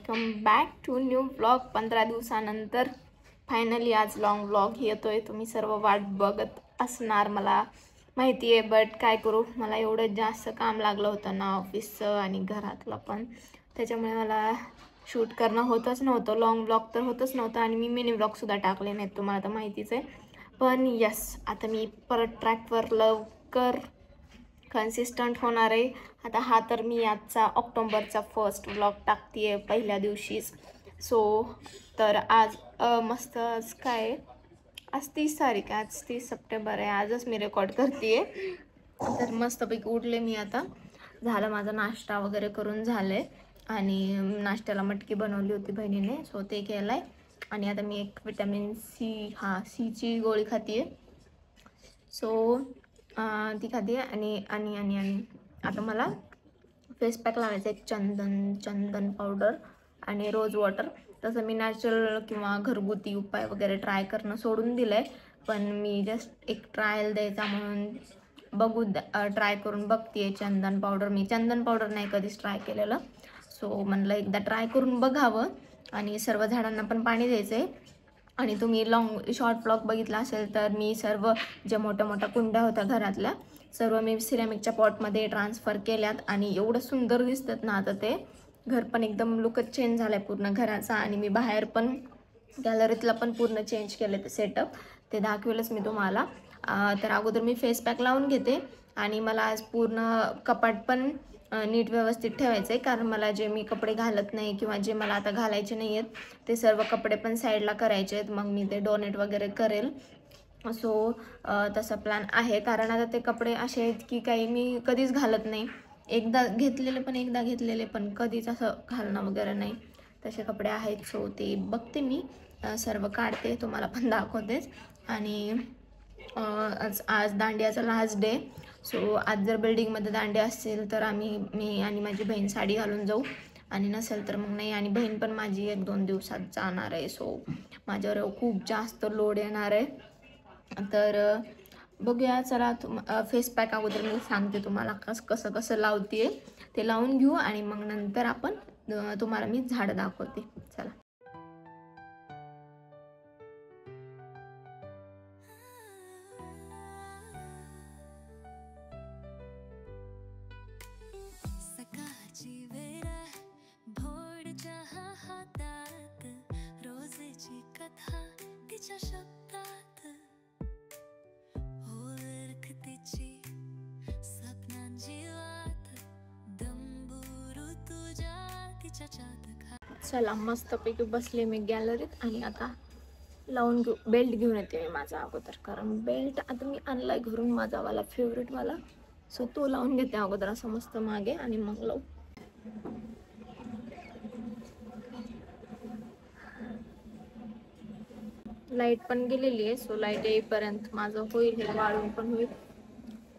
Welcome back to new vlog. 15 दिवसानंतर finally आज long vlog येतोय. तुम्ही सर्व वाट बघत असणार मला माहिती आहे, बट काय करू, मला एवढं जास्त काम लागलं होतं ना ऑफिसचं आणि घरातलं पण, त्याच्यामुळे मला शूट करणं होतच नव्हतं. लॉंग व्लॉग तर होतच नव्हतं आणि मी मिनी व्लॉगसुद्धा टाकले नाहीत, तुम्हाला तर माहितीच आहे. पण यस, आता मी परत ट्रॅकवर लवकर कन्सिस्टंट होणार आहे. आता हा तर मी आजचा ऑक्टोबरचा फर्स्ट व्लॉग टाकते आहे पहिल्या दिवशीच. तर आज मस्त काय आहे, आज 30 तारीख आहे, आज 30 सप्टेंबर आहे, आजच मी रेकॉर्ड करते आहे. तर मस्तपैकी उठले मी, आता झालं माझा नाश्ता वगैरे करून झालं आहे आणि नाश्त्याला मटकी बनवली होती बहिणीने, सो ते केलं आहे. आणि आता मी एक विटॅमिन सीची गोळी खाते आहे, सो ती खाते आहे. आणि आता मला फेस पॅक लावायचं आहे, चंदन पावडर आणि रोज वॉटर. तसं मी नॅचरल किंवा घरगुती उपाय वगैरे ट्राय करणं सोडून दिलं आहे, पण मी जस्ट एक ट्रायल द्यायचा म्हणून ट्राय करून बघते. चंदन पावडर, मी चंदन पावडर नाही कधीच ट्राय केलेलं, सो म्हणलं एकदा ट्राय करून बघावं. आणि सर्व झाडांना पण पाणी द्यायचं आहे. आणि तुम्ही शॉर्ट ब्लॉग बघितला असेल तर मी सर्व ज्या मोठ्या कुंड्या होत्या घरातल्या, सर्व मी सिरॅमिकच्या पॉटमध्ये ट्रान्सफर केल्यात आणि एवढं सुंदर दिसतात ना आता ते. घर पण एकदम लुकच चेंज झाला आहे पूर्ण घराचा. आणि मी बाहेर पण गॅलरीतला पण पूर्ण चेंज केलं ते सेटअप, ते दाखवेलच मी तुम्हाला. तर अगोदर मी फेस पॅक लावून घेते आणि मला आज पूर्ण कपाट पण नीट व्यवस्थित ठेवायचं आहे, कारण मला जे मी कपडे घालत नाही किंवा जे मला आता घालायचे नाही आहेत ते सर्व कपडे पण साईडला करायचे आहेत, मग मी ते डोनेट वगैरे करेल. सो तसा प्लॅन आहे, कारण आता ते कपडे असे आहेत की काही मी कधीच घालत नाही. एकदा घेतलेले पण कधीच असं घालणं वगैरे नाही, तसे कपडे आहेत. सो ते बघते मी, सर्व काढते, तुम्हाला पण दाखवतेच. आणि आज दांडियाचा लास्ट डे, सो आज जर बिल्डिंगमध्ये दांडिया असेल तर मी आणि माझी बहीण साडी घालून जाऊ, आणि नसेल तर मग नाही. आणि बहीण पण माझी 1-2 दिवसात जाणार आहे, सो माझ्यावर खूप जास्त लोड येणार आहे. तर बघूया, चला फेस पॅक अगोदर मी सांगते तुम्हाला कसं लावते ते लावून घेऊ, आणि मग नंतर आपण तुम्हाला मी झाड दाखवते. चला. चला, मस्तपैकी बसले मी गॅलरीत आणि आता लावून घेऊ. बेल्ट घेऊन येते मी माझा अगोदर, कारण बेल्ट आता मी आणलाय घरून, माझावाला फेवरेटवाला, सो तो लावून घेते अगोदर असं मस्त मागे, आणि मग लावू. लाईट पण गेलेली आहे, सो लाईट येईपर्यंत माझं होईल, हे वाळून पण होईल.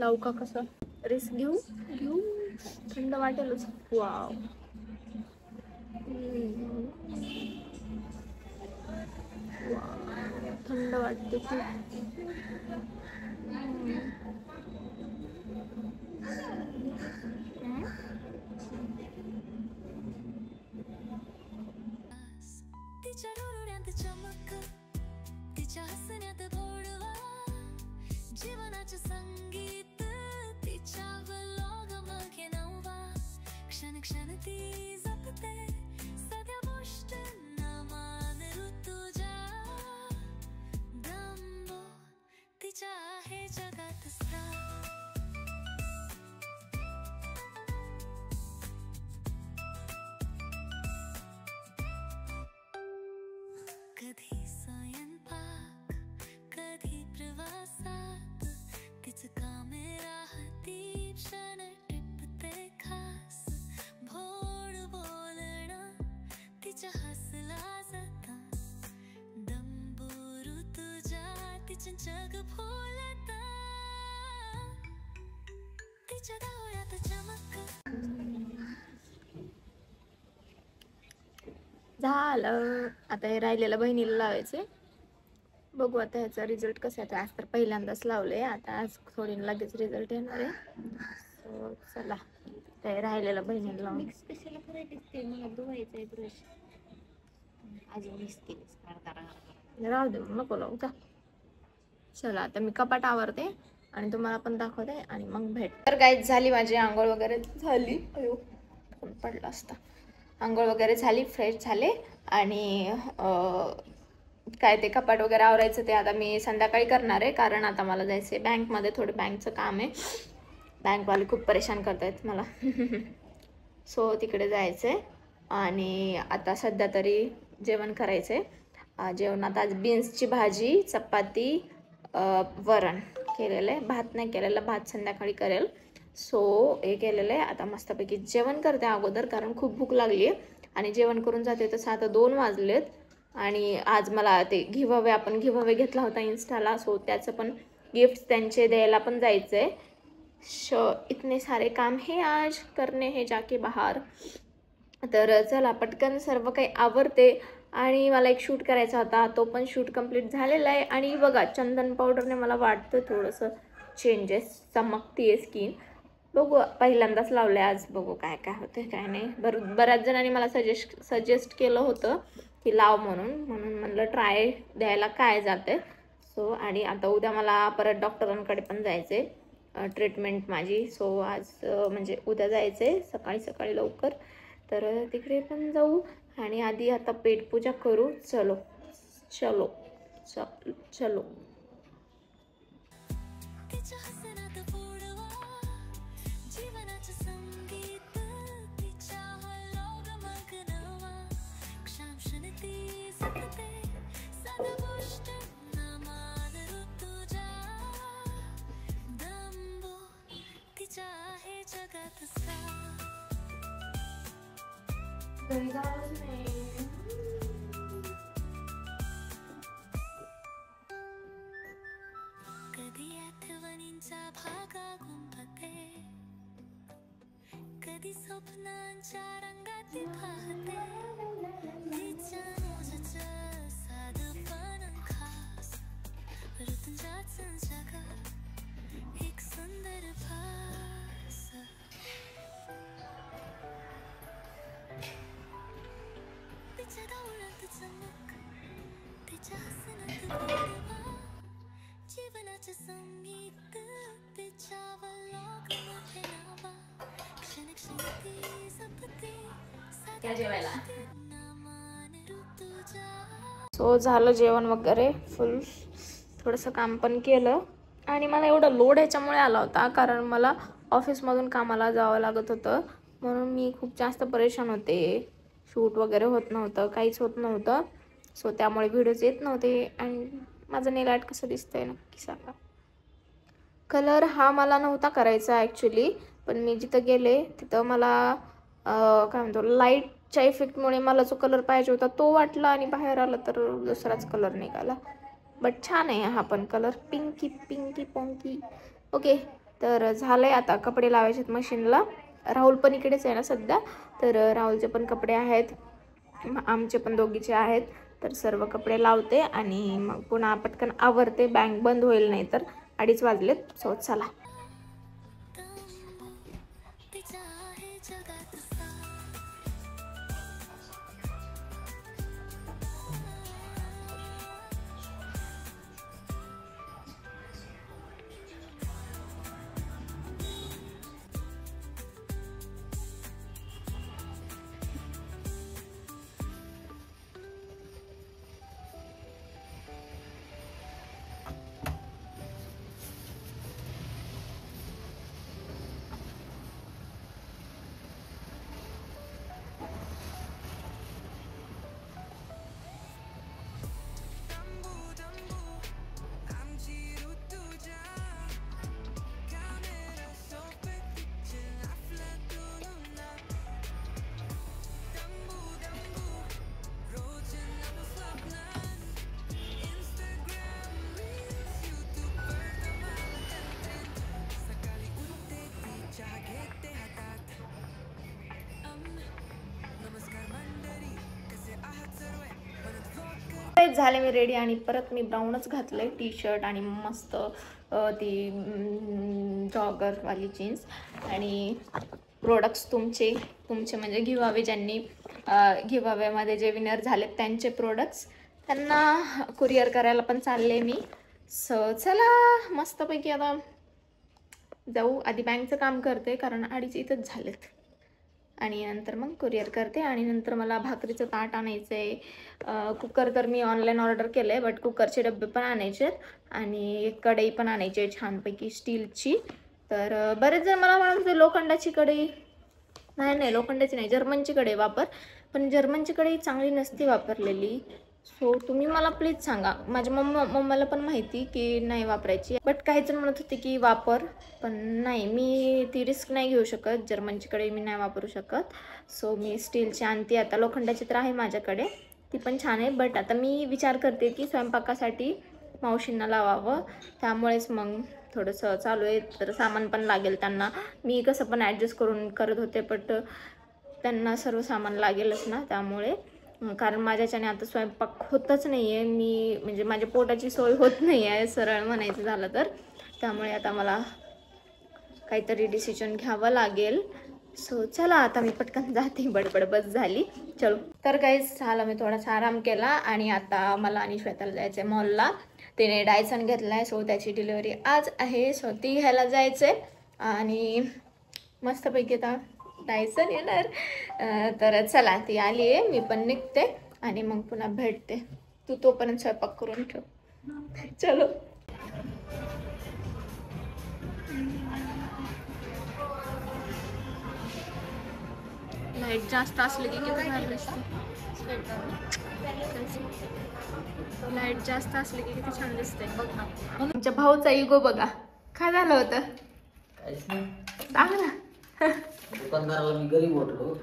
लावू का? कसं रिस्क घेऊ, थंड वाटेलच. वाव, थंड वाटते खूप. तिच्या डोळ्यात चमक, तिच्या हसण्यात भोडवा, जीवनाचे संगीत तिच्या व्लॉग मागे नवा. क्षण क्षण ती जपते, सगळ्या गोष्टींना मान ऋतुजा. दंबो तिच्या आहे जगात स्थान. कधी स्वयंपाक, कधी प्रवासात, तिचं कामे राहती क्षण टिपते खास. भोळ बोलणं तिच्या हसला जाता, दंबोरू तुझ्या तिचं जग फुलता. तिच्या डोळ्यात चमक. झालं, आता हे राहिलेलं बहिणीला लावायचे. बघू आता ह्याचा रिझल्ट कसा येतो. आज तर पहिल्यांदाच लावले, आता आज थोडी लगेच रिझल्ट येणार आहे. सो चला, ते राहिलेलं बहिणीला लावून. मिक्स कशाला करायचं ते मला धुवायचं आहे ब्रश अजून दिसतील राहू दे नको लावू जा. चला आता मी कपाट आवरते आणि तुम्हाला पण दाखवते आणि मग भेट. तर गाईज झाली माझी आंघोळ वगैरे झाली. अयो फोन पडला असता. आंघोळ वगैरे झाली, फ्रेश झाले आणि काय ते कपाट वगैरे आवरायचं ते आता मी संध्याकाळी करणार आहे, कारण आता मला जायचं आहे बँकमध्ये, थोडं बँकचं काम आहे. बँकवाले खूप परेशान करत आहेत मला. सो तिकडे जायचं आहे आणि आता सध्या तरी जेवण करायचं आहे. जेवणात आज बीन्सची भाजी, चपाती, वरण केलेलं आहे. भात नाही केलेला, भात संध्याकाळी करेल. सो हे केलेलं आहे. आता मस्तपैकी जेवण करते अगोदर, कारण खूप भूक लागली आहे आणि जेवण करून जाते. तसं आता 2 वाजलेत आणि आज मला ते गिव्हअवे, आपण गिव्हअवे घेतला होता इन्स्टाला, सो त्याचं पण गिफ्ट त्यांचे द्यायला पण जायचं आहे. इतने सारे काम है आज करने हैं जाके बाहर. तर चला पटकन सर्व काही आवरते आणि मला एक शूट करायचा होता, तो पण शूट कंप्लीट झालेला आहे. आणि बघा चंदन पावडरने मला वाटतं थोडंसं चेंजेस, चमकते स्किन. बघू, पहिल्यांदाच लावलं आहे आज, बघू काय काय होतं काय नाही. बऱ्याच जणांनी मला सजेस्ट केलं होतं की लाव म्हणून म्हणलं ट्राय द्यायला काय जाते. सो आणि आता उद्या मला परत डॉक्टरांकडे पण जायचं आहे, ट्रीटमेंट माझी. सो आज म्हणजे उद्या जायचं आहे सकाळी सकाळी लवकर, तर तिकडे पण जाऊ. आणि आधी आता पेटपूजा करू. चलो चलो चलो. कधी आठवणींचा भागा गुंफते, कधी स्वप्नांच्या रंगात पाहते. तिच्या मोजचं साधंपण खास, ऋतूंच्याच जगात एक सुंदर भास. तिच्या डोळ्यात चमक, तिच्या हसण्यात गोडवा, जीवनाचं संगीत तिच्यावर लोकमध्ये नावा. क्षण क्षणी जपते जेवायला. सो झालं जेवण वगैरे फुल, थोडंसं काम पण केलं. आणि मला एवढं लोड ह्याच्यामुळे आला होता कारण मला ऑफिसमधून कामाला जावं लागत होतं, म्हणून मी खूप जास्त परेशान होते. शूट वगैरे होत नव्हतं, काहीच होत नव्हतं. सो त्यामुळे व्हिडिओज येत नव्हते. आणि माझं नेल आर्ट कसं दिसतंय नक्की सांगा. कलर हा मला नव्हता करायचा ॲक्च्युली, पण मी जिथं गेले तिथं मला काय म्हणतो लाईटच्या इफेक्टमुळे मला जो कलर पाहिजे होता तो वाटला आणि बाहेर आला तर दुसराच कलर निघाला. बट छान आहे हा पण कलर, पिंकी पिंकी पोंकी. ओके, तर झालं आहे. आता कपडे लावायचे आहेत मशीनला. राहुल पण इकडेच आहे ना सध्या, तर राहुलचे पण कपडे आहेत, आमचे पण दोघीचे आहेत. तर सर्व कपडे लावते आणि मग पुन्हा पटकन आवरते, बँक बंद होईल नाही तर 2:30 वाजलेत. सो चला. झाले मी रेडी आणि परत मी ब्राऊनच घातलंय टी शर्ट आणि मस्त ती जॉगरवाली जीन्स. आणि प्रोडक्ट्स तुमचे म्हणजे गिव्हअवे ज्यांनी गिव्हअवेमध्ये जे विनर झालेत त्यांचे प्रोडक्ट्स त्यांना कुरिअर करायला पण चालले मी. सो चला मस्तपैकी आता जाऊ. आधी बँकचं काम करते कारण 2:30 इथंच झालेत आणि नंतर मग कुरिअर करते. आणि नंतर मला भाकरीचं ताट आणायचं आहे. कुकर तर मी ऑनलाईन ऑर्डर केलं आहे बट कुकरचे डबे पण आणायचे आणि एक कढई पण आणायची आहे छानपैकी स्टीलची. तर बरेच जण मला म्हणत होते लोखंडाची कढई. नाही लोखंडाची नाही, जर्मनची कढई वापर. पण जर्मनची कढई चांगली नसती वापरलेली. सो तुम्ही मला प्लीज सांगा. माझ्या मम्माला पण माहिती की नाही वापरायची बट काही जण म्हणत होते की वापर. पण नाही, मी ती रिस्क नाही घेऊ शकत. जर्मनची कढई मी नाही वापरू शकत. सो मी स्टीलची आणते आता. लोखंडाची तर आहे माझ्याकडे, ती पण छान आहे. बट आता मी विचार करते की स्वयंपाकासाठी मावशींना लावावं. त्यामुळेच मग थोडंसं चालू आहे. तर सामान पण लागेल त्यांना. मी कसं पण ॲडजस्ट करून करत होते बट त्यांना सर्व सामान लागेलच ना. त्यामुळे कारण माझ्याच्याने आता स्वयंपाक होतच नाही आहे. मी म्हणजे माझ्या पोटाची सोय होत नाही आहे सरळ म्हणायचं झालं तर. त्यामुळे आता मला काहीतरी डिसिजन घ्यावं लागेल. सो चला आता मी पटकन जाते, बडबड बस झाली. चलो तर काहीच झालं, मी थोडासा आराम केला आणि आता मला आणि श्वेताला जायचं आहे मॉलला. तिने डायसन घेतला आहे. सो त्याची डिलिव्हरी आज आहे. सो ती घ्यायला जायचं आहे आणि मस्तपैकी आता डायसन येणार. तर चला ती आली आहे, मी पण निघते आणि मग पुन्हा भेटते. तू तोपर्यंत स्वयंपाक करून ठेव. चलो लाईट जास्त असली की किती छान दिसते. लाईट जास्त असली की किती छान दिसते बघ ना. तुमच्या भाऊचा इगो बघा काय झालं होतं सांग ना. दुकानदाराला मी गरीब वाटलो.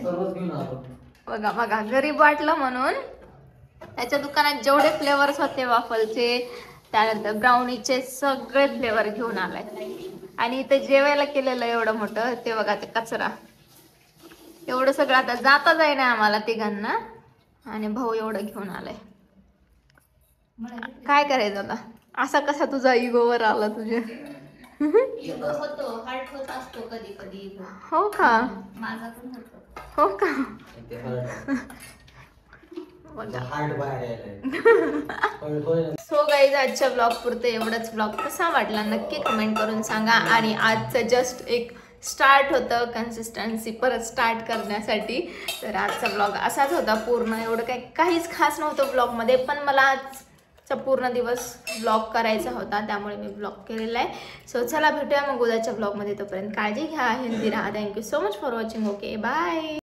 सर्वच घेऊन आलो. बघा गरीब वाटलं म्हणून त्याच्या दुकानात जेवढे फ्लेवर्स होते वाफलचे त्यानंतर ब्राउनीचे सगळे फ्लेवर घेऊन आलाय. आणि इथं जेवायला केलेलं एवढं मोठं ते बघा, ते कचरा एवढं सगळं आता जाता जाई ना आम्हाला तिघांना. आणि भाऊ एवढं घेऊन आलाय. काय करायचं आता. असा कसा तुझा इगोवर आला तुझ्या. होतो हार्ट होत असतो कधी कधी. हो का. माझा पण होतो. हो का. हार्ट बाहेर. सो गाईज आजच्या ब्लॉग पुरतं एवढंच. ब्लॉग कसा वाटला नक्की कमेंट करून सांगा. आणि आजचं जस्ट एक स्टार्ट होतं कन्सिस्टन्सी परत स्टार्ट करण्यासाठी. तर आजचा ब्लॉग असाच होता पूर्ण. एवढं काहीच खास नव्हतं ब्लॉगमध्ये, पण मला आजचा पूर्ण दिवस ब्लॉग करायचा होता त्यामुळे मी ब्लॉग केलेला आहे. सो चला भेटूया मग उद्याच्या ब्लॉगमध्ये. तोपर्यंत काळजी घ्या, हेल्दी राहा. Thank you so much for watching. Okay bye.